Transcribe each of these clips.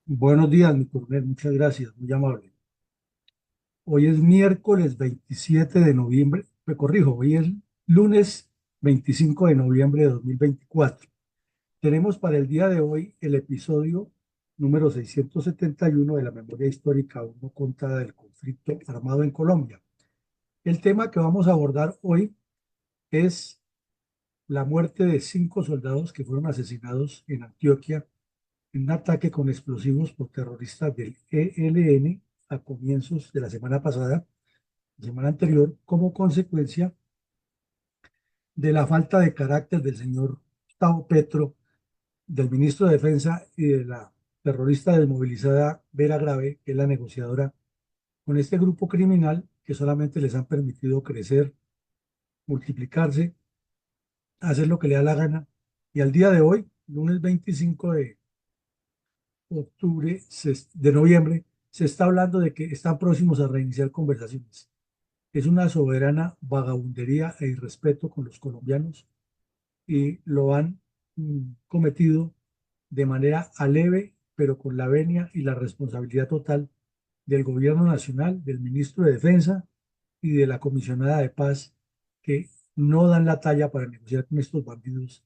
Buenos días, mi coronel, muchas gracias, muy amable. Hoy es miércoles 27 de noviembre, me corrijo, hoy es lunes 25 de noviembre de 2024. Tenemos para el día de hoy el episodio número 671 de la memoria histórica aún no contada del conflicto armado en Colombia. El tema que vamos a abordar hoy es la muerte de 5 soldados que fueron asesinados en Antioquia en un ataque con explosivos por terroristas del ELN a comienzos de la semana pasada, la semana anterior, como consecuencia de la falta de carácter del señor Gustavo Petro, del ministro de Defensa y de la terrorista desmovilizada Vera Grave, que es la negociadora con este grupo criminal que solamente les han permitido crecer, multiplicarse, hacer lo que le da la gana. Y al día de hoy, lunes 25 de octubre, de noviembre, se está hablando de que están próximos a reiniciar conversaciones. Es una soberana vagabundería e irrespeto con los colombianos y lo han cometido de manera aleve, pero con la venia y la responsabilidad total del gobierno nacional, del ministro de Defensa y de la comisionada de paz, que no dan la talla para negociar con estos bandidos,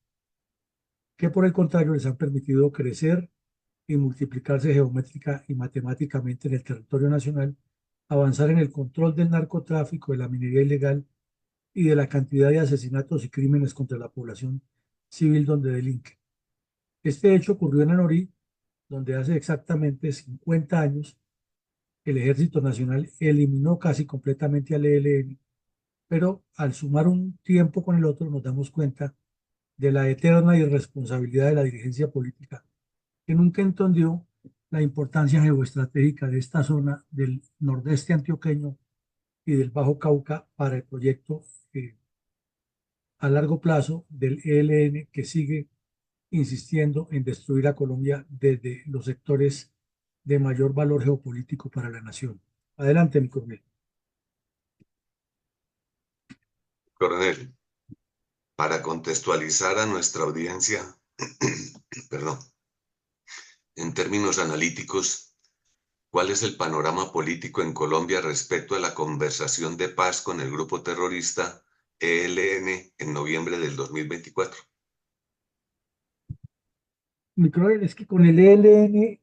que por el contrario les han permitido crecer y multiplicarse geométrica y matemáticamente en el territorio nacional, avanzar en el control del narcotráfico, de la minería ilegal y de la cantidad de asesinatos y crímenes contra la población civil donde delinque. Este hecho ocurrió en Anorí, donde hace exactamente 50 años el Ejército Nacional eliminó casi completamente al ELN, pero al sumar un tiempo con el otro nos damos cuenta de la eterna irresponsabilidad de la dirigencia política, que nunca entendió la importancia geoestratégica de esta zona del nordeste antioqueño y del Bajo Cauca para el proyecto a largo plazo del ELN, que sigue insistiendo en destruir a Colombia desde los sectores de mayor valor geopolítico para la nación. Adelante, mi coronel. Coronel, para contextualizar a nuestra audiencia, perdón, en términos analíticos, ¿cuál es el panorama político en Colombia respecto a la conversación de paz con el grupo terrorista ELN en noviembre del 2024? Mi coronel, es que con el ELN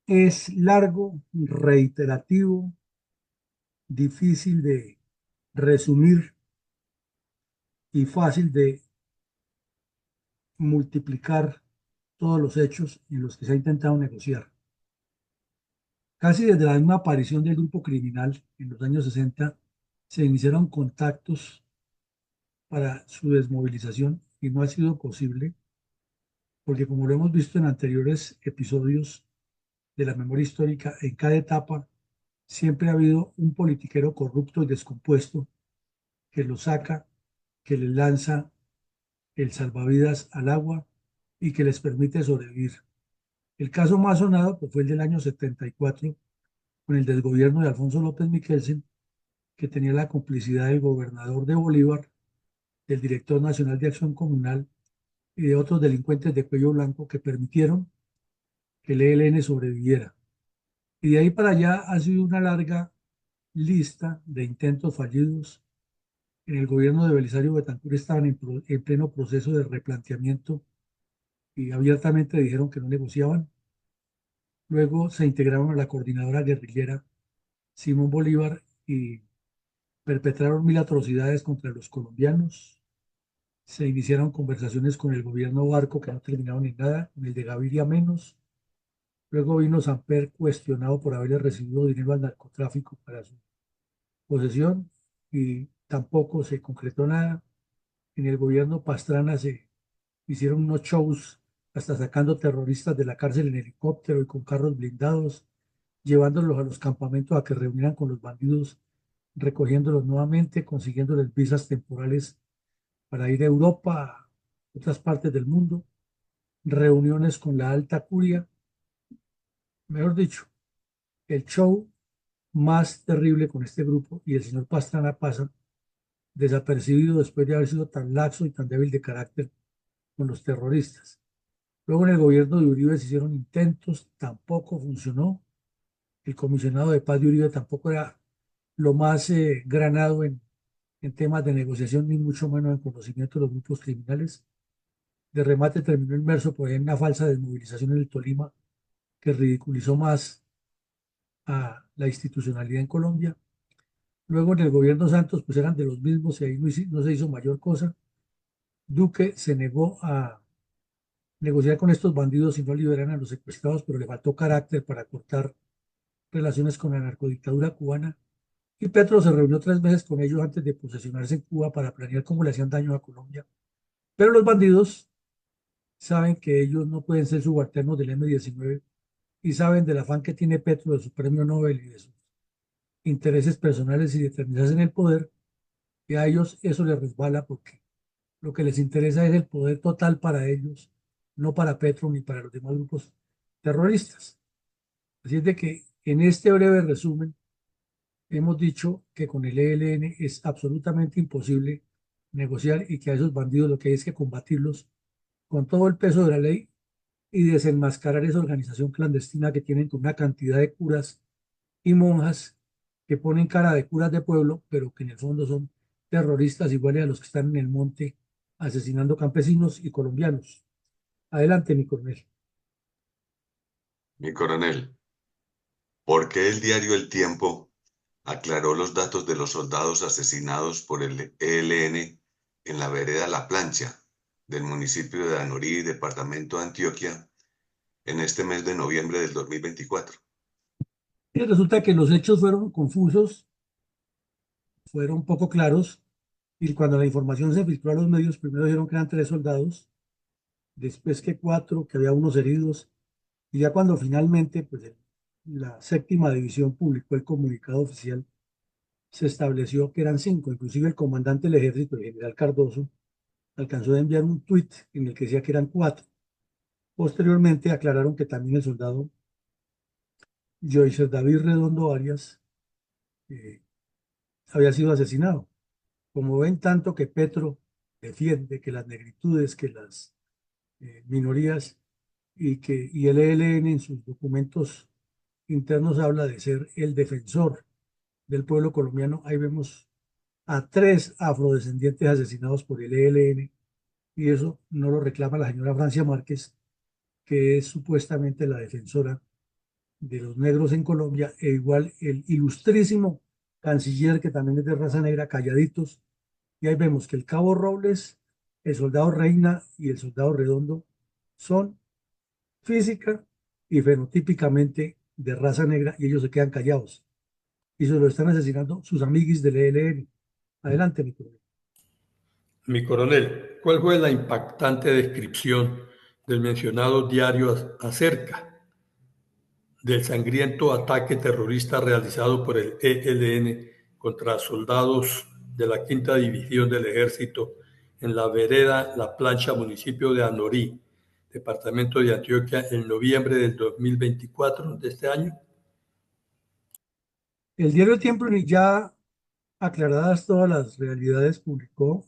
es largo, reiterativo, difícil de resumir y fácil de multiplicar todos los hechos en los que se ha intentado negociar. Casi desde la misma aparición del grupo criminal en los años 60, se iniciaron contactos para su desmovilización y no ha sido posible porque, como lo hemos visto en anteriores episodios de la memoria histórica, en cada etapa siempre ha habido un politiquero corrupto y descompuesto que lo saca, que le lanza el salvavidas al agua y que les permite sobrevivir. El caso más sonado pues, fue el del año 74 con el desgobierno de Alfonso López Miquelsen, que tenía la complicidad del gobernador de Bolívar, del director nacional de Acción Comunal y de otros delincuentes de cuello blanco que permitieron que el ELN sobreviviera. Y de ahí para allá ha sido una larga lista de intentos fallidos. En el gobierno de Belisario Betancur estaban en pleno proceso de replanteamiento y abiertamente dijeron que no negociaban. Luego se integraron a la coordinadora guerrillera Simón Bolívar y perpetraron mil atrocidades contra los colombianos. Se iniciaron conversaciones con el gobierno Barco que no terminaron en nada, con el de Gaviria menos. Luego vino Samper cuestionado por haberle recibido dinero al narcotráfico para su posesión y tampoco se concretó nada. En el gobierno Pastrana se hicieron unos shows hasta sacando terroristas de la cárcel en helicóptero y con carros blindados, llevándolos a los campamentos a que reunieran con los bandidos, recogiéndolos nuevamente, consiguiéndoles visas temporales para ir a Europa, a otras partes del mundo, reuniones con la alta curia, mejor dicho, el show más terrible con este grupo y el señor Pastrana pasa desapercibido después de haber sido tan laxo y tan débil de carácter con los terroristas. Luego en el gobierno de Uribe se hicieron intentos, tampoco funcionó. El comisionado de paz de Uribe tampoco era lo más granado en temas de negociación, ni mucho menos en conocimiento de los grupos criminales. De remate terminó inmerso por ahí en una falsa desmovilización en el Tolima que ridiculizó más a la institucionalidad en Colombia. Luego en el gobierno Santos pues eran de los mismos y ahí no se hizo mayor cosa. Duque se negó a negociar con estos bandidos y no liberan a los secuestrados, pero le faltó carácter para cortar relaciones con la narcodictadura cubana. Y Petro se reunió 3 meses con ellos antes de posesionarse en Cuba para planear cómo le hacían daño a Colombia. Pero los bandidos saben que ellos no pueden ser subalternos del M-19 y saben del afán que tiene Petro de su premio Nobel y de sus intereses personales y de eternizarse en el poder, y a ellos eso les resbala porque lo que les interesa es el poder total para ellos, no para Petro ni para los demás grupos terroristas. Así es de que en este breve resumen hemos dicho que con el ELN es absolutamente imposible negociar y que a esos bandidos lo que hay es que combatirlos con todo el peso de la ley y desenmascarar esa organización clandestina que tienen con una cantidad de curas y monjas que ponen cara de curas de pueblo, pero que en el fondo son terroristas iguales a los que están en el monte asesinando campesinos y colombianos. Adelante, mi coronel. Mi coronel, ¿por qué el diario El Tiempo aclaró los datos de los soldados asesinados por el ELN en la vereda La Plancha del municipio de Anorí, departamento de Antioquia, en este mes de noviembre del 2024? Y resulta que los hechos fueron confusos, fueron poco claros, y cuando la información se filtró a los medios, primero dijeron que eran 3 soldados, después que 4, que había unos heridos, y ya cuando finalmente pues, la séptima división publicó el comunicado oficial, se estableció que eran 5, inclusive el comandante del ejército, el general Cardoso, alcanzó a enviar un tuit en el que decía que eran 4. Posteriormente aclararon que también el soldado Joycer David Redondo Arias eh, había sido asesinado. Como ven, tanto que Petro defiende que las negritudes, que las minorías y el ELN en sus documentos internos habla de ser el defensor del pueblo colombiano. Ahí vemos a 3 afrodescendientes asesinados por el ELN y eso no lo reclama la señora Francia Márquez, que es supuestamente la defensora de los negros en Colombia, e igual el ilustrísimo canciller, que también es de raza negra, Calladitos. Y ahí vemos que el cabo Robles, el soldado Reina y el soldado Redondo son física y fenotípicamente de raza negra y ellos se quedan callados. Y se lo están asesinando sus amiguis del ELN. Adelante, mi coronel. Mi coronel, ¿cuál fue la impactante descripción del mencionado diario acerca del sangriento ataque terrorista realizado por el ELN contra soldados de la Quinta División del Ejército en la vereda La Plancha, municipio de Anorí, departamento de Antioquia, en noviembre del 2024 de este año? El diario El Tiempo, ya aclaradas todas las realidades, publicó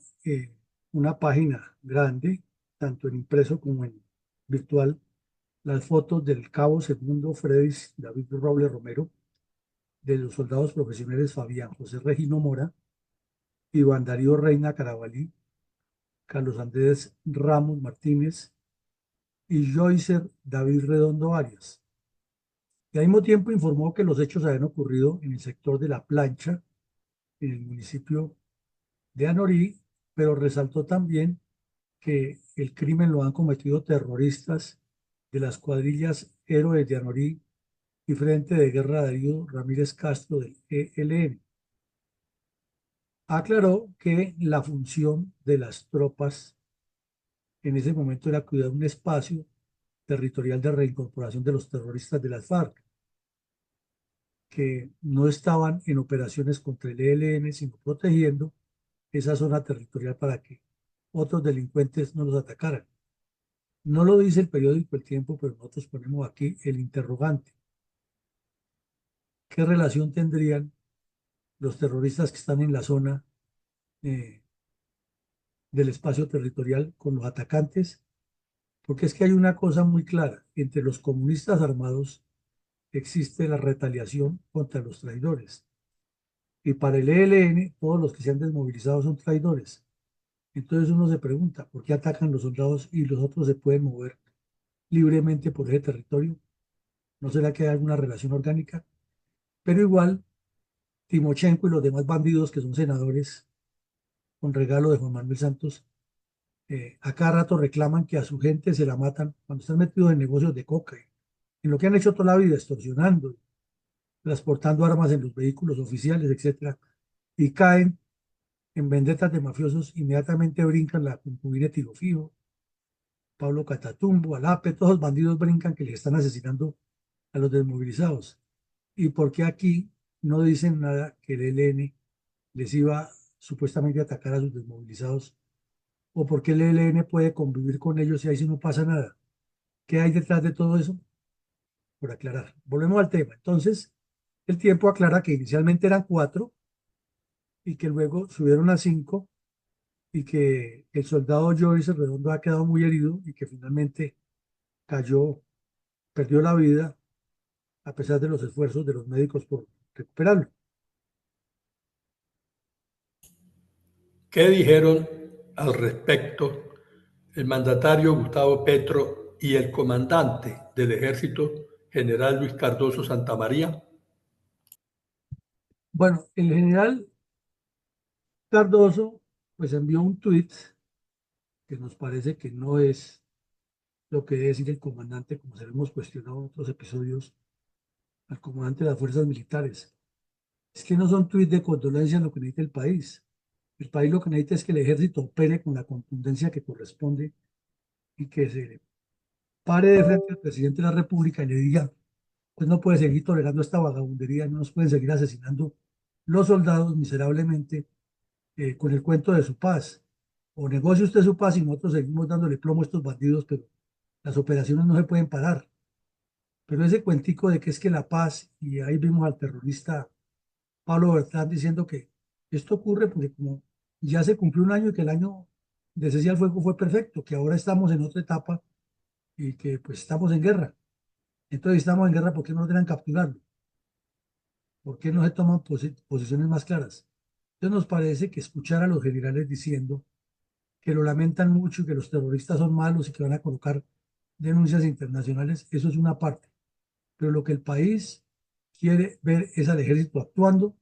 una página grande, tanto en impreso como en virtual, las fotos del cabo segundo Fredis David Roble Romero, de los soldados profesionales Fabián José Regino Mora, Iván Darío Reina Carabalí, Carlos Andrés Ramos Martínez y Joycer David Redondo Arias. Y al mismo tiempo informó que los hechos habían ocurrido en el sector de La Plancha, en el municipio de Anorí, pero resaltó también que el crimen lo han cometido terroristas de las cuadrillas Héroes de Anorí y Frente de Guerra Darío Ramírez Castro del ELN. Aclaró que la función de las tropas en ese momento era cuidar un espacio territorial de reincorporación de los terroristas de las FARC, que no estaban en operaciones contra el ELN, sino protegiendo esa zona territorial para que otros delincuentes no los atacaran. No lo dice el periódico El Tiempo, pero nosotros ponemos aquí el interrogante. ¿Qué relación tendrían los terroristas que están en la zona eh, del espacio territorial con los atacantes porque es que hay una cosa muy clara, entre los comunistas armados existe la retaliación contra los traidores, y para el ELN todos los que se han desmovilizado son traidores. Entonces uno se pregunta, ¿por qué atacan los soldados y los otros se pueden mover libremente por ese territorio? ¿No será que hay alguna relación orgánica? Pero igual, Timochenko y los demás bandidos que son senadores con regalo de Juan Manuel Santos, a cada rato reclaman que a su gente se la matan cuando están metidos en negocios de coca, en lo que han hecho toda la vida, extorsionando, transportando armas en los vehículos oficiales, etcétera, y caen en vendetas de mafiosos, inmediatamente brincan la concubina de Tiro Fijo, Pablo Catatumbo, Alape, todos los bandidos brincan que les están asesinando a los desmovilizados. ¿Y por qué aquí no dicen nada que el ELN les iba supuestamente a atacar a los desmovilizados? ¿O por qué el ELN puede convivir con ellos y ahí sí no pasa nada? ¿Qué hay detrás de todo eso? Por aclarar. Volvemos al tema. Entonces, el tiempo aclara que inicialmente eran 4 y que luego subieron a 5 y que el soldado Joyce Redondo ha quedado muy herido y que finalmente cayó, perdió la vida a pesar de los esfuerzos de los médicos por recuperarlo. ¿Qué dijeron al respecto el mandatario Gustavo Petro y el comandante del ejército, general Luis Cardoso Santamaría? Bueno, el general Cardoso pues envió un tuit que nos parece que no es lo que debe decir el comandante, como se lo hemos cuestionado en otros episodios, al comandante de las fuerzas militares. Es que no son tuits de condolencia en lo que necesita el país. El país lo que necesita es que el ejército opere con la contundencia que corresponde y que se pare de frente al presidente de la República y le diga, pues no puede seguir tolerando esta vagabundería, no nos pueden seguir asesinando los soldados miserablemente con el cuento de su paz. O negocie usted su paz y nosotros seguimos dándole plomo a estos bandidos, pero las operaciones no se pueden parar. Pero ese cuentico de que es que la paz, y ahí vimos al terrorista Pablo Bertrán diciendo que esto ocurre porque como ya se cumplió un año y que el año de cese al fuego fue perfecto, que ahora estamos en otra etapa y que pues estamos en guerra. Entonces estamos en guerra, ¿por qué no dejan capturarlo? ¿Por qué no se toman posiciones más claras? Entonces nos parece que escuchar a los generales diciendo que lo lamentan mucho y que los terroristas son malos y que van a colocar denuncias internacionales, eso es una parte. Pero lo que el país quiere ver es al ejército actuando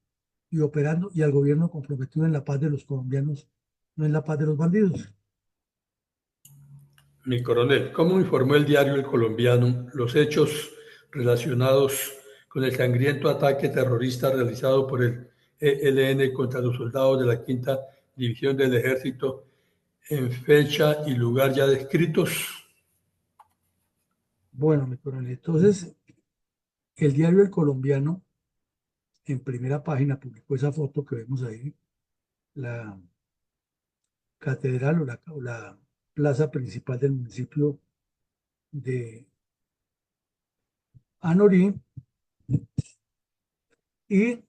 y operando y al gobierno comprometido en la paz de los colombianos, no en la paz de los bandidos. Mi coronel, ¿cómo informó el diario El Colombiano los hechos relacionados con el sangriento ataque terrorista realizado por el ELN contra los soldados de la Quinta División del Ejército en fecha y lugar ya descritos? Bueno, mi coronel, entonces el diario El Colombiano en primera página publicó esa foto que vemos ahí, la catedral o la plaza principal del municipio de Anorí, y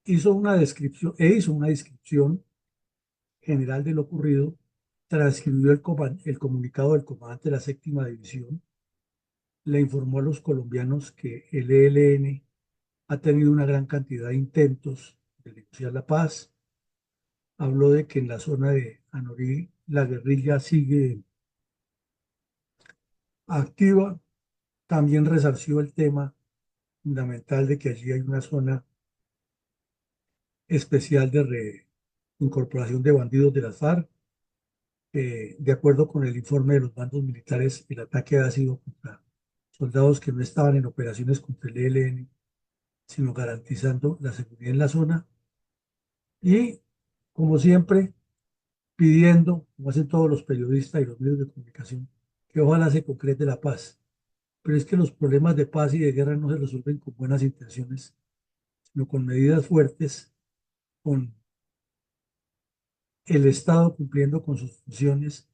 hizo una descripción general de lo ocurrido, transcribió el comunicado del comandante de la séptima división, le informó a los colombianos que el ELN ha tenido una gran cantidad de intentos de negociar la paz, habló de que en la zona de Anorí la guerrilla sigue activa, también resarció el tema fundamental de que allí hay una zona especial de reincorporación de bandidos de las FARC. De acuerdo con el informe de los bandos militares, el ataque ha sido contra soldados que no estaban en operaciones contra el ELN, sino garantizando la seguridad en la zona. Y, como siempre, pidiendo, como hacen todos los periodistas y los medios de comunicación, que ojalá se concrete la paz. Pero es que los problemas de paz y de guerra no se resuelven con buenas intenciones, sino con medidas fuertes, con el Estado cumpliendo con sus funciones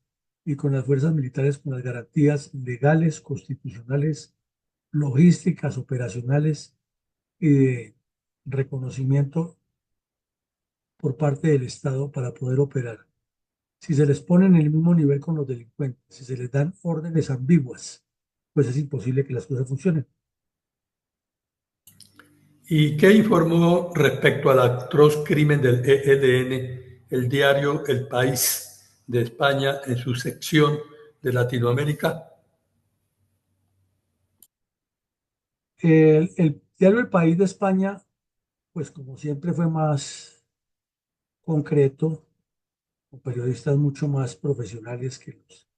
y con las fuerzas militares con las garantías legales, constitucionales, logísticas, operacionales y de reconocimiento por parte del Estado para poder operar. Si se les pone en el mismo nivel con los delincuentes, si se les dan órdenes ambiguas, pues es imposible que las cosas funcionen. ¿Y qué informó respecto al atroz crimen del ELN el diario El País de España en su sección de Latinoamérica? El diario El País de España, pues como siempre fue más concreto, con periodistas mucho más profesionales que los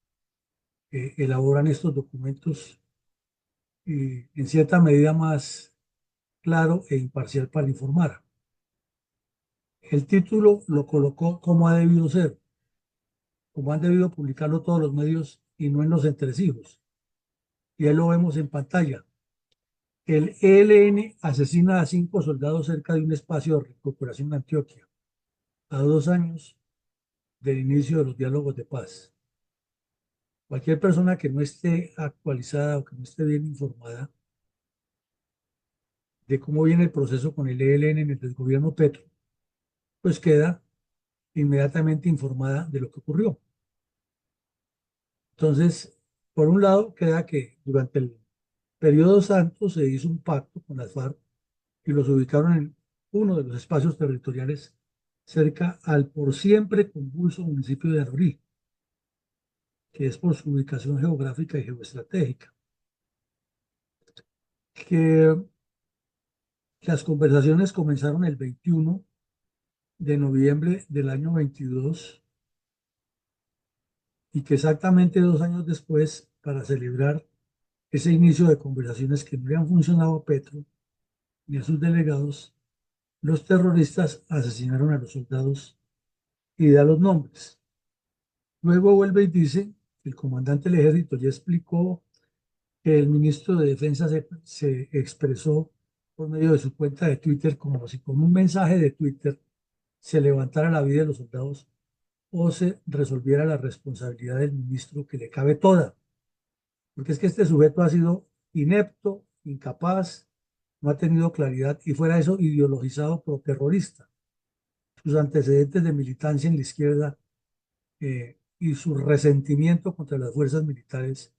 que elaboran estos documentos y en cierta medida más claro e imparcial para informar. El título lo colocó como ha debido ser, como han debido publicarlo todos los medios y no en los entresijos. Y ahí lo vemos en pantalla. El ELN asesina a 5 soldados cerca de un espacio de recuperación en Antioquia, a 2 años del inicio de los diálogos de paz. Cualquier persona que no esté actualizada o que no esté bien informada de cómo viene el proceso con el ELN en el gobierno Petro, pues queda inmediatamente informada de lo que ocurrió. Entonces, por un lado, queda que durante el periodo Santos se hizo un pacto con las FARC y los ubicaron en uno de los espacios territoriales cerca al por siempre convulso municipio de Anorí, que es por su ubicación geográfica y geoestratégica. Que las conversaciones comenzaron el 21 de noviembre del año 22 y que exactamente 2 años después, para celebrar ese inicio de conversaciones que no le han funcionado a Petro ni a sus delegados, los terroristas asesinaron a los soldados y da los nombres. Luego vuelve y dice que el comandante del ejército ya explicó que el ministro de Defensa se expresó por medio de su cuenta de Twitter como si con un mensaje de Twitter se levantara la vida de los soldados o se resolviera la responsabilidad del ministro que le cabe toda. Porque es que este sujeto ha sido inepto, incapaz, no ha tenido claridad y fuera de eso ideologizado pro terrorista. Sus antecedentes de militancia en la izquierda y su resentimiento contra las fuerzas militares,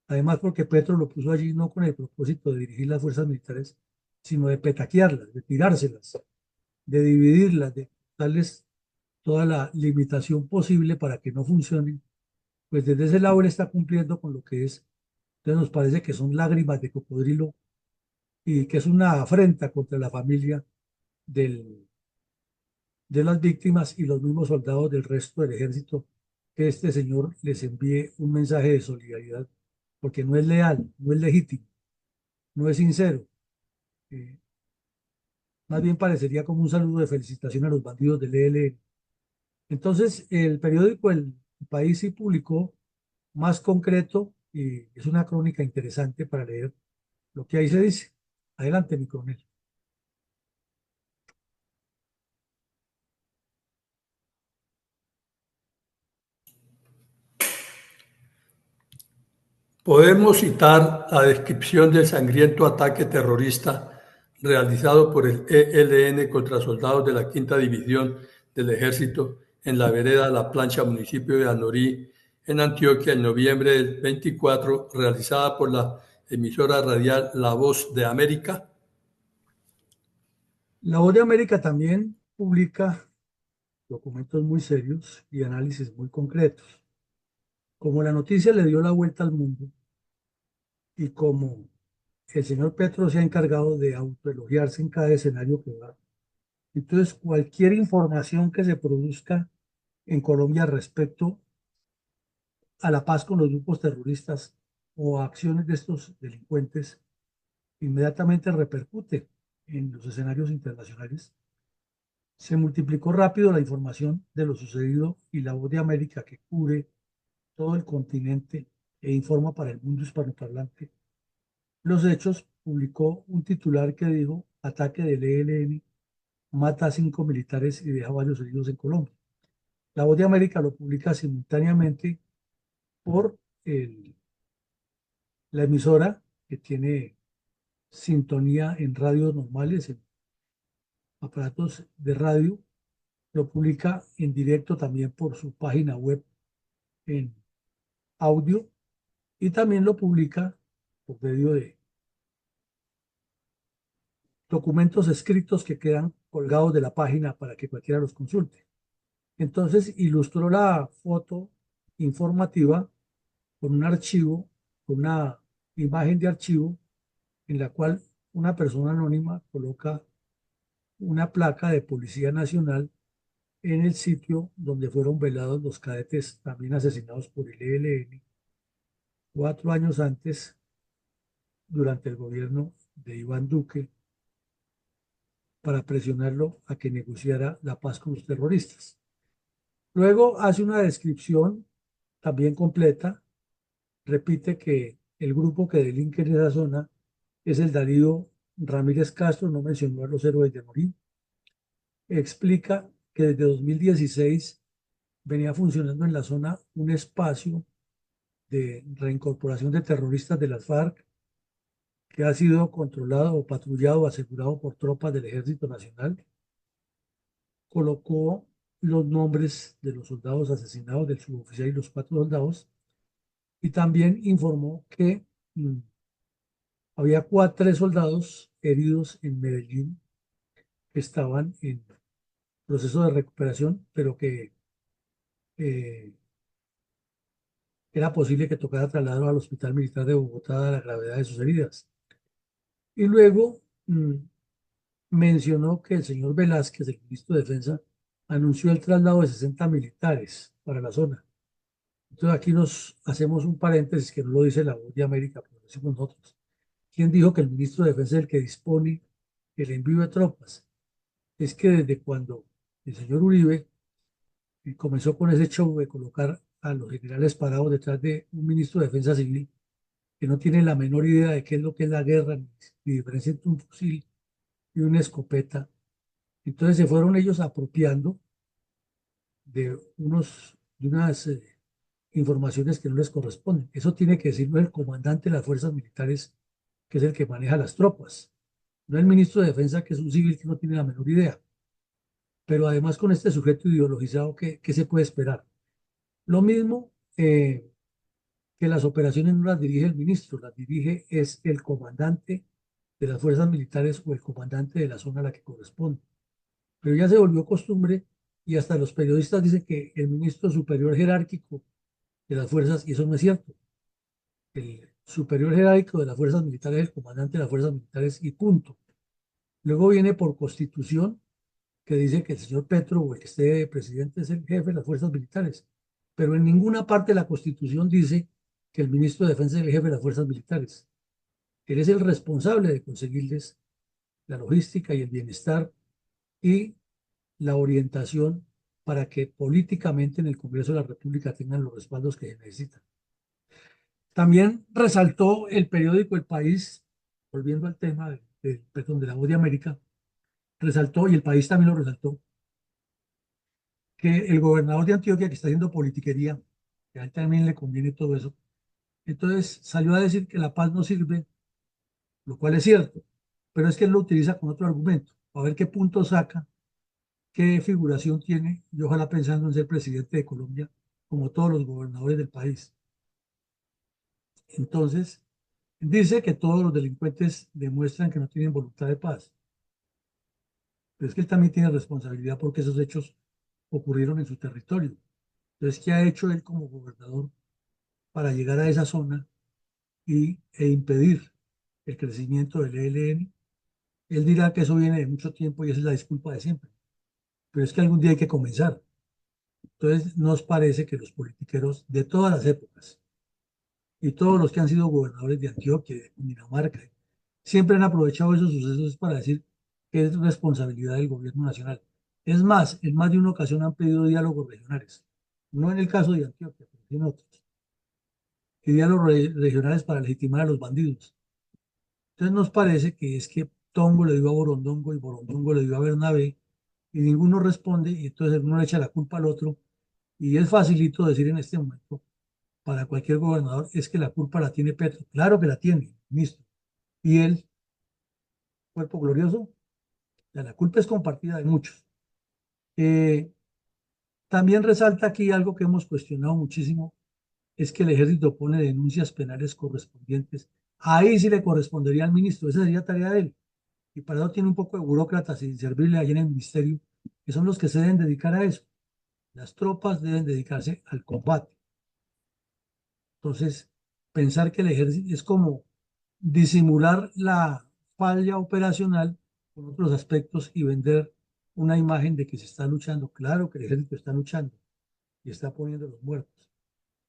además porque Petro lo puso allí no con el propósito de dirigir las fuerzas militares, sino de petaquearlas, de tirárselas, de dividirlas, de darles toda la limitación posible para que no funcionen, pues desde ese lado él está cumpliendo con lo que es. Entonces nos parece que son lágrimas de cocodrilo y que es una afrenta contra la familia del, de las víctimas y los mismos soldados del resto del ejército, que este señor les envíe un mensaje de solidaridad, porque no es leal, no es legítimo, no es sincero. Eh, Más bien parecería como un saludo de felicitación a los bandidos del ELN. Entonces, el periódico El País sí publicó más concreto y es una crónica interesante para leer lo que ahí se dice. Adelante, mi coronel. Podemos citar la descripción del sangriento ataque terrorista realizado por el ELN contra soldados de la Quinta División del Ejército en la vereda La Plancha, municipio de Anorí, en Antioquia, en noviembre del 24, realizada por la emisora radial La Voz de América. La Voz de América también publica documentos muy serios y análisis muy concretos. Como la noticia le dio la vuelta al mundo y como el señor Petro se ha encargado de autoelogiarse en cada escenario que va, entonces cualquier información que se produzca en Colombia respecto a la paz con los grupos terroristas o a acciones de estos delincuentes inmediatamente repercute en los escenarios internacionales. Se multiplicó rápido la información de lo sucedido y la Voz de América, que cubre todo el continente e informa para el mundo hispanoparlante los hechos, publicó un titular que dijo: ataque del ELN mata a 5 militares y deja varios heridos en Colombia. La Voz de América lo publica simultáneamente por la emisora, que tiene sintonía en radios normales, en aparatos de radio, lo publica en directo también por su página web en audio y también lo publica por medio de documentos escritos que quedan colgados de la página para que cualquiera los consulte. Entonces ilustró la foto informativa con un archivo, con una imagen de archivo en la cual una persona anónima coloca una placa de Policía Nacional en el sitio donde fueron velados los cadetes también asesinados por el ELN 4 años antes, durante el gobierno de Iván Duque, para presionarlo a que negociara la paz con los terroristas. Luego hace una descripción también completa, repite que el grupo que delinque en esa zona es el Darío Ramírez Castro, no mencionó a los héroes de Morín, explica que desde 2016 venía funcionando en la zona un espacio de reincorporación de terroristas de las FARC que ha sido controlado o patrullado o asegurado por tropas del Ejército Nacional. Colocó los nombres de los soldados asesinados, del suboficial y los 4 soldados, y también informó que había 3 soldados heridos en Medellín que estaban en proceso de recuperación, pero que eh, era posible que tocara trasladarlo al Hospital Militar de Bogotá a la gravedad de sus heridas. Y luego mencionó que el señor Velázquez, el ministro de Defensa, anunció el traslado de 60 militares para la zona. Entonces aquí nos hacemos un paréntesis que no lo dice la Voz de América, pero lo decimos nosotros. ¿Quién dijo que el ministro de Defensa es el que dispone el envío de tropas? Es que desde cuando el señor Uribe comenzó con ese show de colocar a los generales parados detrás de un ministro de Defensa Civil que no tiene la menor idea de qué es lo que es la guerra, ni diferencia entre un fusil y una escopeta. Entonces se fueron ellos apropiando de unas informaciones que no les corresponden. Eso tiene que decirlo el comandante de las fuerzas militares, que es el que maneja las tropas, no el ministro de Defensa, que es un civil que no tiene la menor idea. Pero además con este sujeto ideologizado, ¿qué se puede esperar? Lo mismo que las operaciones no las dirige el ministro, las dirige es el comandante de las fuerzas militares o el comandante de la zona a la que corresponde. Pero ya se volvió costumbre y hasta los periodistas dicen que el ministro superior jerárquico de las fuerzas, y eso no es cierto. El superior jerárquico de las fuerzas militares es el comandante de las fuerzas militares y punto. Luego viene por constitución que dice que el señor Petro o el que esté presidente es el jefe de las fuerzas militares. Pero en ninguna parte de la constitución dice que el ministro de Defensa es el jefe de las fuerzas militares. Él es el responsable de conseguirles la logística y el bienestar y la orientación para que políticamente en el Congreso de la República tengan los respaldos que se necesitan. También resaltó el periódico El País, volviendo al tema de la Voz de América, resaltó, y El País también lo resaltó, que el gobernador de Antioquia, que está haciendo politiquería, que a él también le conviene todo eso, entonces salió a decir que la paz no sirve, lo cual es cierto, pero es que él lo utiliza con otro argumento, a ver qué punto saca, qué figuración tiene, y ojalá pensando en ser presidente de Colombia, como todos los gobernadores del país. Entonces, dice que todos los delincuentes demuestran que no tienen voluntad de paz, pero es que él también tiene responsabilidad porque esos hechos ocurrieron en su territorio. Entonces, ¿qué ha hecho él como gobernador para llegar a esa zona e impedir el crecimiento del ELN? Él dirá que eso viene de mucho tiempo y esa es la disculpa de siempre, pero es que algún día hay que comenzar. Entonces, nos parece que los politiqueros de todas las épocas y todos los que han sido gobernadores de Antioquia, de Cundinamarca, siempre han aprovechado esos sucesos para decir que es responsabilidad del gobierno nacional. Es más, en más de una ocasión han pedido diálogos regionales, no en el caso de Antioquia, pero en otros, y diálogos regionales para legitimar a los bandidos. Entonces nos parece que es que Tongo le dio a Borondongo y Borondongo le dio a Bernabé y ninguno responde y entonces uno le echa la culpa al otro y es facilito decir en este momento para cualquier gobernador es que la culpa la tiene Petro. Claro que la tiene, ministro. Y él, cuerpo glorioso, la culpa es compartida de muchos. Eh, También resalta aquí algo que hemos cuestionado muchísimo, es que el ejército pone denuncias penales correspondientes. Ahí sí le correspondería al ministro, esa sería tarea de él. Y para eso tiene un poco de burócratas y servirle allí en el ministerio, que son los que se deben dedicar a eso. Las tropas deben dedicarse al combate. Entonces, pensar que el ejército es como disimular la falla operacional con otros aspectos y vender una imagen de que se está luchando. Claro que el ejército está luchando y está poniendo los muertos,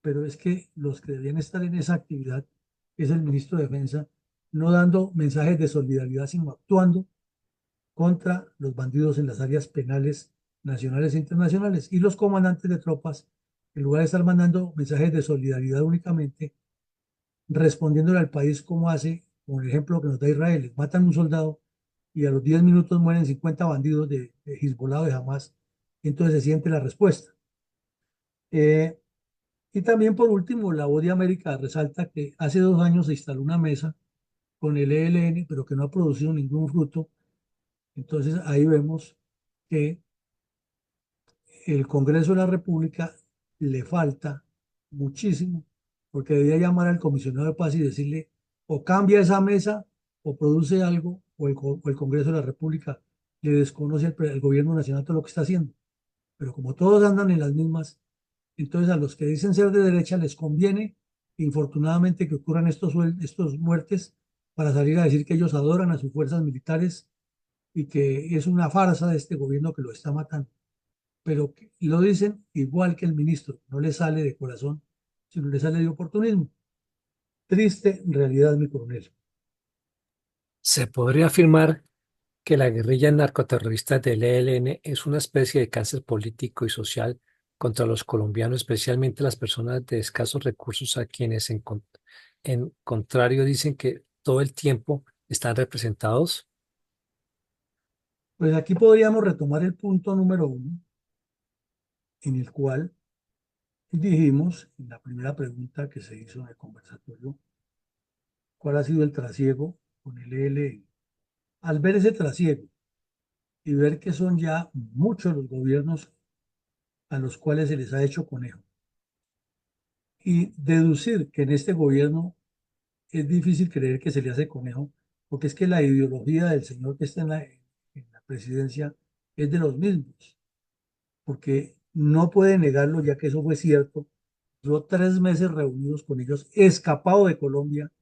pero es que los que deberían estar en esa actividad es el ministro de Defensa, no dando mensajes de solidaridad, sino actuando contra los bandidos en las áreas penales nacionales e internacionales. Y los comandantes de tropas, en lugar de estar mandando mensajes de solidaridad únicamente, respondiéndole al país como hace, por ejemplo, que nos da Israel, les matan un soldado y a los 10 minutos mueren 50 bandidos de Hezbollah o de Hamas, y entonces se siente la respuesta. Eh, y también, por último, la voz de América resalta que hace 2 años se instaló una mesa con el ELN, pero que no ha producido ningún fruto. Entonces ahí vemos que el Congreso de la República le falta muchísimo, porque debía llamar al comisionado de paz y decirle o cambia esa mesa o produce algo, o el Congreso de la República le desconoce al gobierno nacional todo lo que está haciendo. Pero como todos andan en las mismas, entonces a los que dicen ser de derecha les conviene, infortunadamente, que ocurran estos muertes para salir a decir que ellos adoran a sus fuerzas militares y que es una farsa de este gobierno que lo está matando, pero lo dicen igual que el ministro, no le sale de corazón, sino le sale de oportunismo. Triste realidad, mi coronel. Se podría afirmar que la guerrilla narcoterrorista del ELN es una especie de cáncer político y social contra los colombianos, especialmente las personas de escasos recursos, a quienes en contrario dicen que todo el tiempo están representados. Pues aquí podríamos retomar el punto número 1, en el cual dijimos, en la primera pregunta que se hizo en el conversatorio, cuál ha sido el trasiego con el ELN. Al ver ese trasiego y ver que son ya muchos los gobiernos a los cuales se les ha hecho conejo, y deducir que en este gobierno es difícil creer que se le hace conejo, porque es que la ideología del señor que está en la presidencia es de los mismos, porque no puede negarlo, ya que eso fue cierto. Duró 3 meses reunidos con ellos, escapado de Colombia,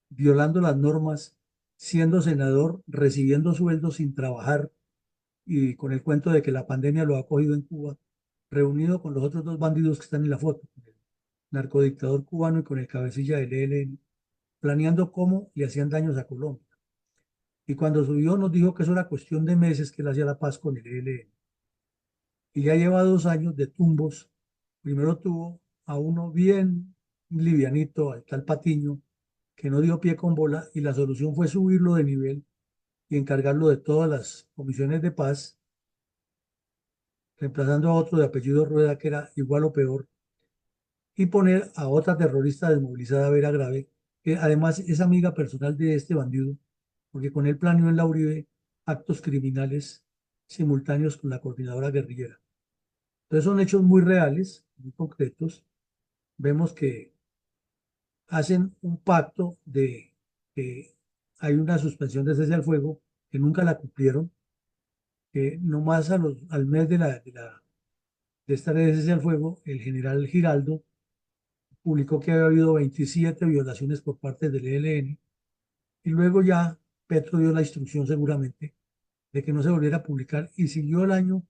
violando las normas, siendo senador, recibiendo sueldos sin trabajar y con el cuento de que la pandemia lo ha cogido en Cuba, reunido con los otros dos bandidos que están en la foto, con el narcodictador cubano y con el cabecilla del ELN, planeando cómo le hacían daños a Colombia. Y cuando subió nos dijo que eso era cuestión de meses que él hacía la paz con el ELN. Y ya lleva 2 años de tumbos. Primero tuvo a uno bien livianito, al tal Patiño, que no dio pie con bola, y la solución fue subirlo de nivel y encargarlo de todas las comisiones de paz, reemplazando a otro de apellido Rueda, que era igual o peor, y poner a otra terrorista desmovilizada, Vera Grave, que además es amiga personal de este bandido, porque con él planeó en la Uribe actos criminales simultáneos con la coordinadora guerrillera. Entonces son hechos muy reales, muy concretos. Vemos que hacen un pacto de que hay una suspensión de cese al fuego, que nunca la cumplieron, que nomás al mes de esta de cese al fuego, el general Giraldo publicó que había habido 27 violaciones por parte del ELN, y luego ya Petro dio la instrucción seguramente de que no se volviera a publicar, y siguió el año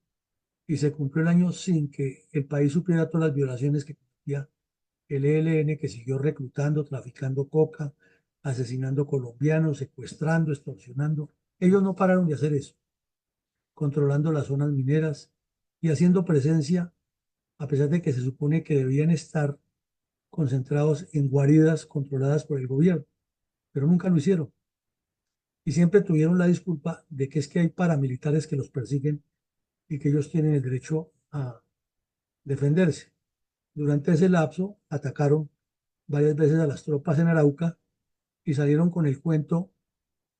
y se cumplió el año sin que el país supiera todas las violaciones que cometía el ELN, que siguió reclutando, traficando coca, asesinando colombianos, secuestrando, extorsionando. Ellos no pararon de hacer eso, controlando las zonas mineras y haciendo presencia, a pesar de que se supone que debían estar concentrados en guaridas controladas por el gobierno, pero nunca lo hicieron. Y siempre tuvieron la disculpa de que es que hay paramilitares que los persiguen y que ellos tienen el derecho a defenderse. Durante ese lapso atacaron varias veces a las tropas en Arauca y salieron con el cuento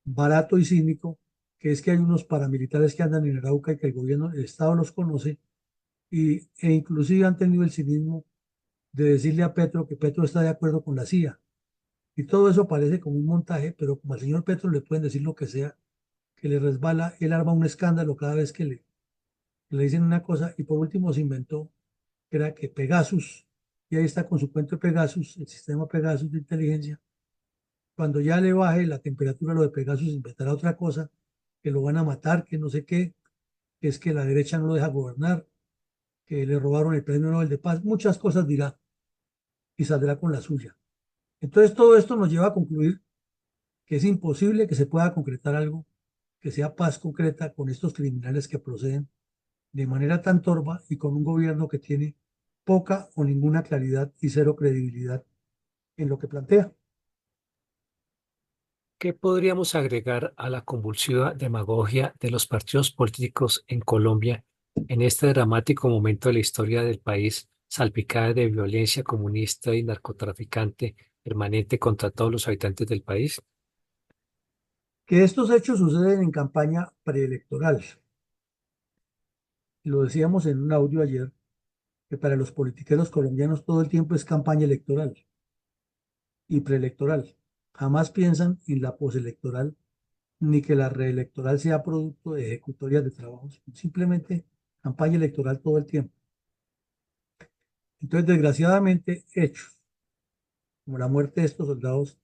barato y cínico que es que hay unos paramilitares que andan en Arauca y que el gobierno, el Estado los conoce e inclusive han tenido el cinismo de decirle a Petro que Petro está de acuerdo con la CIA. Y todo eso parece como un montaje, pero como al señor Petro le pueden decir lo que sea, que le resbala, él arma un escándalo cada vez que le dicen una cosa y por último se inventó que era que Pegasus, y ahí está con su cuento de Pegasus, el sistema Pegasus de inteligencia, cuando ya le baje la temperatura a lo de Pegasus inventará otra cosa, que lo van a matar, que no sé qué, que es que la derecha no lo deja gobernar, que le robaron el premio Nobel de Paz, muchas cosas dirá y saldrá con la suya. Entonces todo esto nos lleva a concluir que es imposible que se pueda concretar algo que sea paz concreta con estos criminales que proceden de manera tan torva y con un gobierno que tiene poca o ninguna claridad y cero credibilidad en lo que plantea. ¿Qué podríamos agregar a la convulsiva demagogia de los partidos políticos en Colombia en este dramático momento de la historia del país, salpicada de violencia comunista y narcotraficante permanente contra todos los habitantes del país? Que estos hechos suceden en campaña preelectoral. Lo decíamos en un audio ayer, que para los politiqueros colombianos todo el tiempo es campaña electoral y preelectoral. Jamás piensan en la postelectoral ni que la reelectoral sea producto de ejecutorias de trabajos, simplemente campaña electoral todo el tiempo. Entonces, desgraciadamente, hechos como la muerte de estos soldados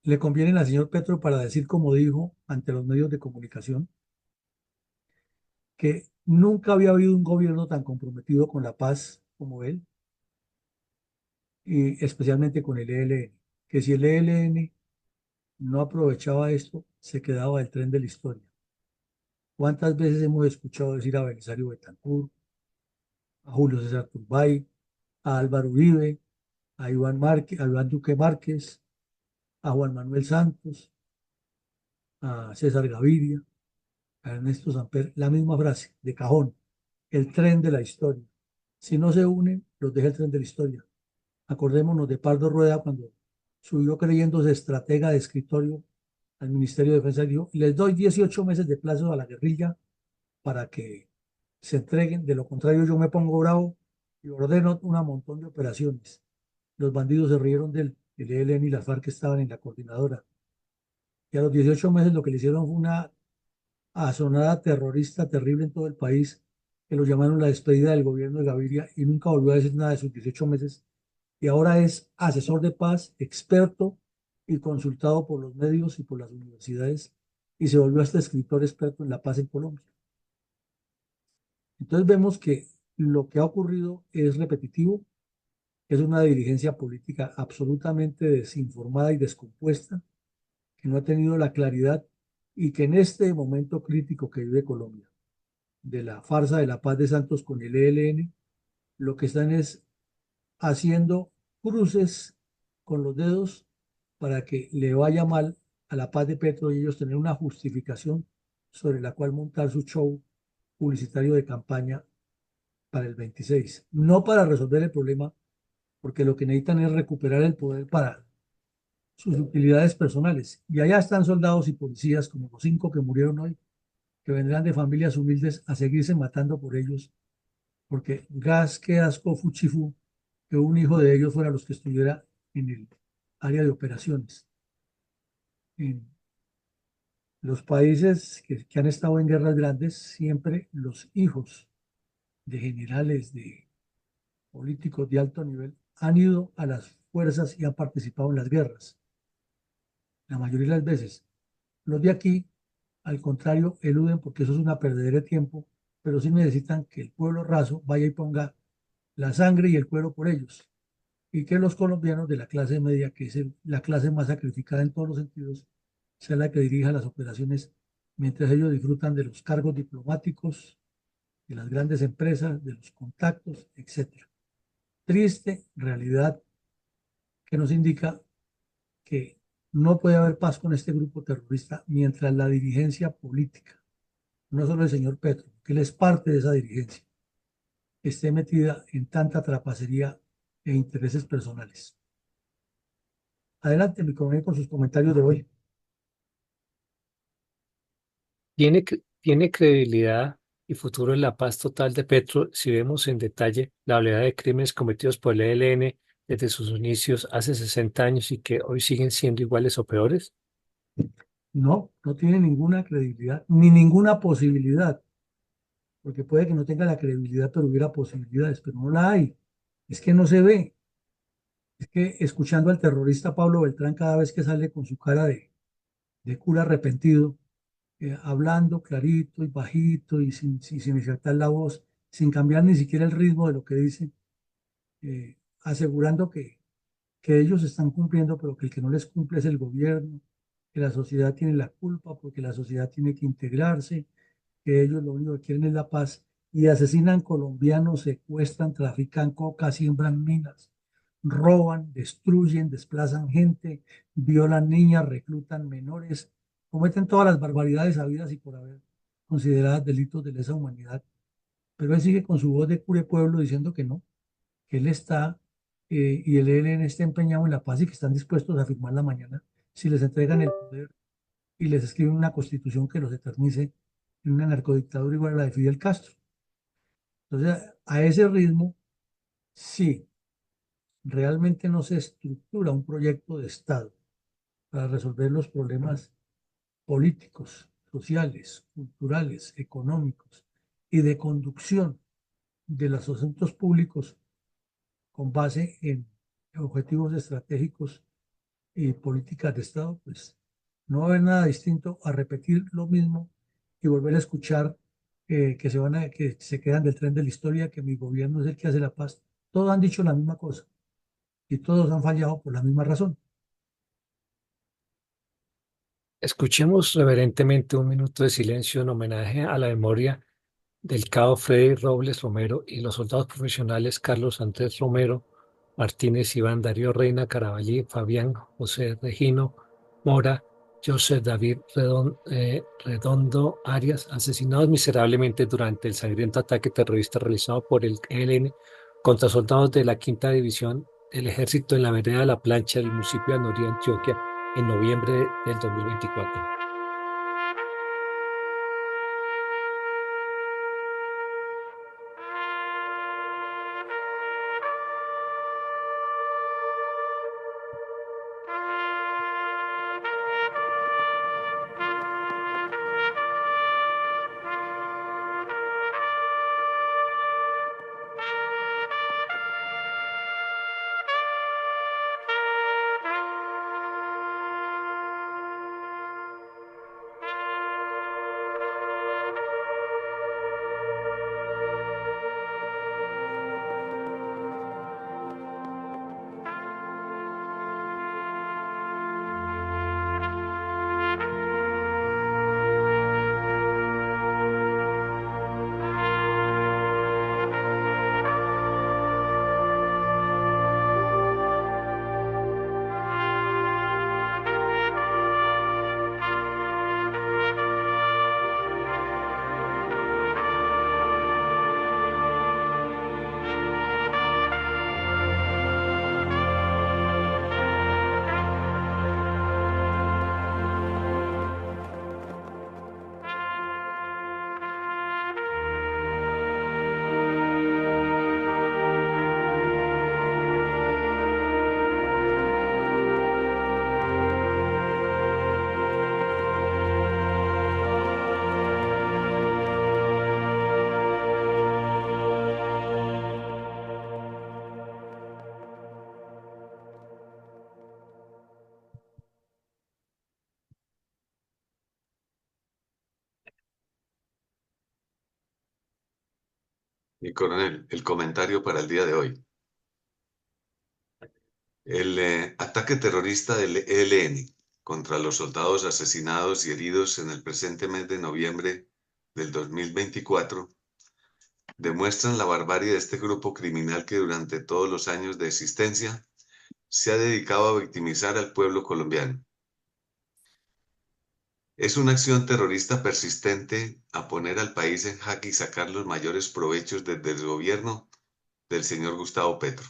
le convienen al señor Petro para decir, como dijo ante los medios de comunicación, que nunca había habido un gobierno tan comprometido con la paz como él, y especialmente con el ELN, que si el ELN no aprovechaba esto, se quedaba el tren de la historia. ¿Cuántas veces hemos escuchado decir a Belisario Betancur, a Julio César Turbay, a Álvaro Uribe, a Iván Márquez, a Iván Duque Márquez, a Juan Manuel Santos, a César Gaviria, a Ernesto Samper, la misma frase, de cajón, el tren de la historia? Si no se unen, los deja el tren de la historia. Acordémonos de Pardo Rueda cuando subió creyéndose estratega de escritorio al Ministerio de Defensa y dijo, les doy 18 meses de plazo a la guerrilla para que se entreguen, de lo contrario yo me pongo bravo y ordeno un montón de operaciones. Los bandidos se rieron del ELN y las FARC que estaban en la coordinadora. Y a los 18 meses lo que le hicieron fue una asonada terrorista terrible en todo el país, que lo llamaron la despedida del gobierno de Gaviria y nunca volvió a decir nada de sus 18 meses. Y ahora es asesor de paz, experto y consultado por los medios y por las universidades y se volvió hasta escritor experto en la paz en Colombia. Entonces vemos que lo que ha ocurrido es repetitivo, es una dirigencia política absolutamente desinformada y descompuesta, que no ha tenido la claridad y que en este momento crítico que vive Colombia, de la farsa de la paz de Santos con el ELN, lo que están es haciendo cruces con los dedos para que le vaya mal a la paz de Petro y ellos tener una justificación sobre la cual montar su show publicitario de campaña para el 26. No para resolver el problema, porque lo que necesitan es recuperar el poder para sus utilidades personales. Y allá están soldados y policías, como los 5 que murieron hoy, que vendrán de familias humildes a seguirse matando por ellos, porque gas que asco fuchifu que un hijo de ellos fuera los que estuviera en el área de operaciones. En los países que han estado en guerras grandes, siempre los hijos de generales, de políticos de alto nivel, han ido a las fuerzas y han participado en las guerras. La mayoría de las veces. Los de aquí, al contrario, eluden porque eso es una perdedera de tiempo, pero sí necesitan que el pueblo raso vaya y ponga la sangre y el cuero por ellos. Y que los colombianos de la clase media, que es la clase más sacrificada en todos los sentidos, sea la que dirija las operaciones mientras ellos disfrutan de los cargos diplomáticos, de las grandes empresas, de los contactos, etc. Triste realidad que nos indica que no puede haber paz con este grupo terrorista mientras la dirigencia política, no solo el señor Petro, que él es parte de esa dirigencia, esté metida en tanta trapacería e intereses personales. Adelante, mi coronel, con sus comentarios de hoy. ¿Tiene credibilidad y futuro en la paz total de Petro si vemos en detalle la oleada de crímenes cometidos por el ELN desde sus inicios hace 60 años y que hoy siguen siendo iguales o peores? No, no tiene ninguna credibilidad ni ninguna posibilidad, porque puede que no tenga la credibilidad, pero hubiera posibilidades, pero no la hay. Es que no se ve. Es que escuchando al terrorista Pablo Beltrán cada vez que sale con su cara de cura arrepentido, hablando clarito y bajito y sin exaltar la voz, sin cambiar ni siquiera el ritmo de lo que dice, asegurando que ellos están cumpliendo, pero que el que no les cumple es el gobierno, que la sociedad tiene la culpa porque la sociedad tiene que integrarse, que ellos lo único que quieren es la paz y asesinan colombianos, secuestran, trafican coca, siembran minas, roban, destruyen, desplazan gente, violan niñas, reclutan menores, cometen todas las barbaridades habidas y por haber consideradas delitos de lesa humanidad. Pero él sigue con su voz de cure pueblo diciendo que no, que él está y el ELN está empeñado en la paz y que están dispuestos a firmar mañana si les entregan el poder y les escriben una constitución que los eternice en una narcodictadura igual a la de Fidel Castro. Entonces, a ese ritmo, sí, realmente no se estructura un proyecto de Estado para resolver los problemas políticos, sociales, culturales, económicos y de conducción de los asuntos públicos con base en objetivos estratégicos y políticas de Estado, pues no va a haber nada distinto a repetir lo mismo y volver a escuchar que se quedan del tren de la historia, que mi gobierno es el que hace la paz. Todos han dicho la misma cosa y todos han fallado por la misma razón. Escuchemos reverentemente un minuto de silencio en homenaje a la memoria del cabo Freddy Robles Romero y los soldados profesionales Carlos Andrés Romero Martínez, Iván Darío Reina Carabalí, Fabián José Regino Mora, Joseph David Redondo Arias, asesinados miserablemente durante el sangriento ataque terrorista realizado por el ELN contra soldados de la Quinta División del Ejército en la vereda de La Plancha del municipio de Anorí, Antioquia, en noviembre del 2024. Mi coronel, el comentario para el día de hoy. El ataque terrorista del ELN contra los soldados asesinados y heridos en el presente mes de noviembre del 2024 demuestran la barbarie de este grupo criminal que durante todos los años de existencia se ha dedicado a victimizar al pueblo colombiano. Es una acción terrorista persistente a poner al país en jaque y sacar los mayores provechos desde el gobierno del señor Gustavo Petro.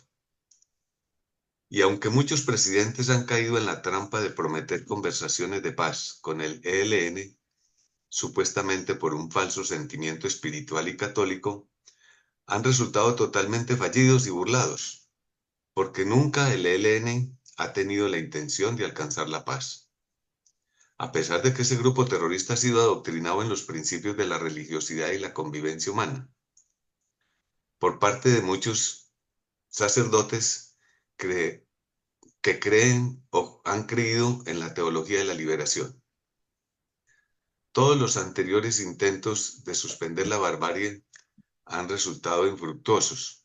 Y aunque muchos presidentes han caído en la trampa de prometer conversaciones de paz con el ELN, supuestamente por un falso sentimiento espiritual y católico, han resultado totalmente fallidos y burlados, porque nunca el ELN ha tenido la intención de alcanzar la paz. A pesar de que ese grupo terrorista ha sido adoctrinado en los principios de la religiosidad y la convivencia humana, por parte de muchos sacerdotes que creen o han creído en la teología de la liberación. Todos los anteriores intentos de suspender la barbarie han resultado infructuosos,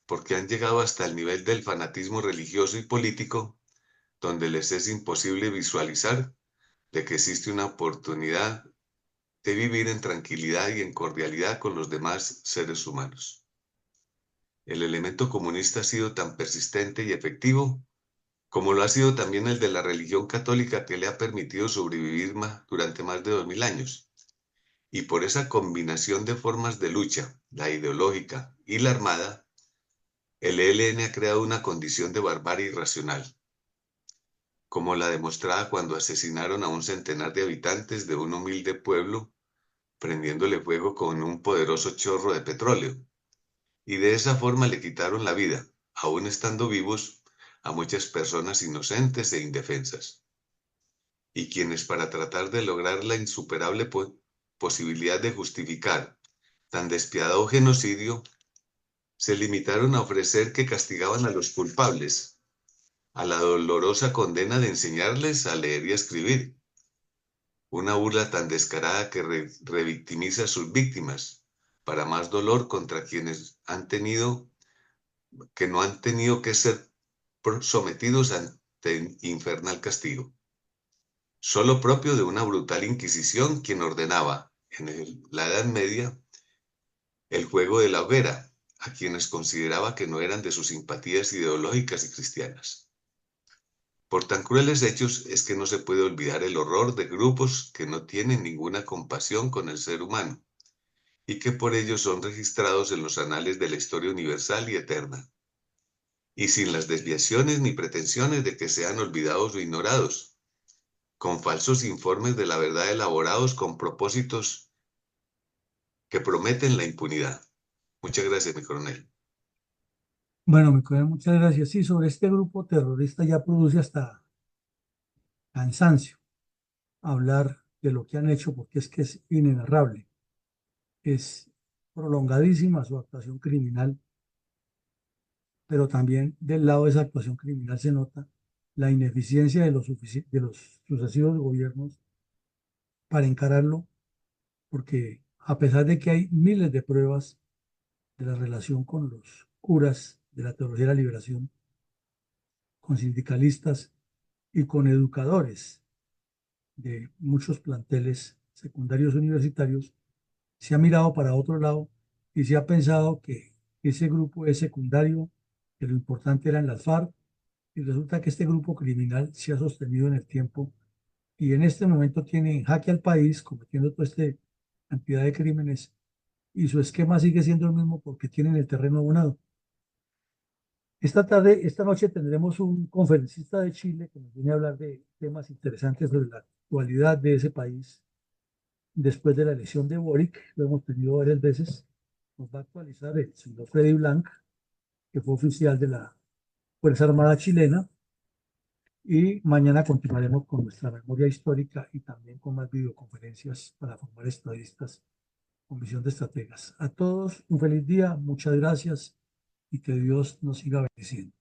porque han llegado hasta el nivel del fanatismo religioso y político, donde les es imposible visualizar de que existe una oportunidad de vivir en tranquilidad y en cordialidad con los demás seres humanos. El elemento comunista ha sido tan persistente y efectivo como lo ha sido también el de la religión católica, que le ha permitido sobrevivir durante más de 2000 años. Y por esa combinación de formas de lucha, la ideológica y la armada, el ELN ha creado una condición de barbarie irracional, como la demostrada cuando asesinaron a un centenar de habitantes de un humilde pueblo, prendiéndole fuego con un poderoso chorro de petróleo. Y de esa forma le quitaron la vida, aún estando vivos, a muchas personas inocentes e indefensas. Y quienes, para tratar de lograr la insuperable posibilidad de justificar tan despiadado genocidio, se limitaron a ofrecer que castigaban a los culpables, a la dolorosa condena de enseñarles a leer y a escribir. Una burla tan descarada que revictimiza a sus víctimas, para más dolor contra quienes no han tenido que ser sometidos ante infernal castigo. Solo propio de una brutal inquisición, quien ordenaba, en la Edad Media, el juego de la hoguera, a quienes consideraba que no eran de sus simpatías ideológicas y cristianas. Por tan crueles hechos es que no se puede olvidar el horror de grupos que no tienen ninguna compasión con el ser humano, y que por ello son registrados en los anales de la historia universal y eterna, y sin las desviaciones ni pretensiones de que sean olvidados o ignorados, con falsos informes de la verdad elaborados con propósitos que prometen la impunidad. Muchas gracias, mi coronel. Bueno, mi coronel, muchas gracias. Sí, sobre este grupo terrorista ya produce hasta cansancio hablar de lo que han hecho, porque es que es inenarrable. Es prolongadísima su actuación criminal, pero también del lado de esa actuación criminal se nota la ineficiencia de de los sucesivos gobiernos para encararlo, porque a pesar de que hay miles de pruebas de la relación con los curas de la teología de la liberación, con sindicalistas y con educadores de muchos planteles secundarios universitarios, se ha mirado para otro lado y se ha pensado que ese grupo es secundario, que lo importante eran las FARC, y resulta que este grupo criminal se ha sostenido en el tiempo y en este momento tiene en jaque al país, cometiendo toda esta cantidad de crímenes, y su esquema sigue siendo el mismo porque tienen el terreno abonado. Esta noche tendremos un conferencista de Chile que nos viene a hablar de temas interesantes sobre la actualidad de ese país después de la elección de Boric. Lo hemos tenido varias veces. Nos va a actualizar el señor Freddy Blanc, que fue oficial de la Fuerza Armada chilena. Y mañana continuaremos con nuestra memoria histórica y también con más videoconferencias para formar estadistas con visión de estrategas. A todos un feliz día, muchas gracias y que Dios nos siga bendiciendo.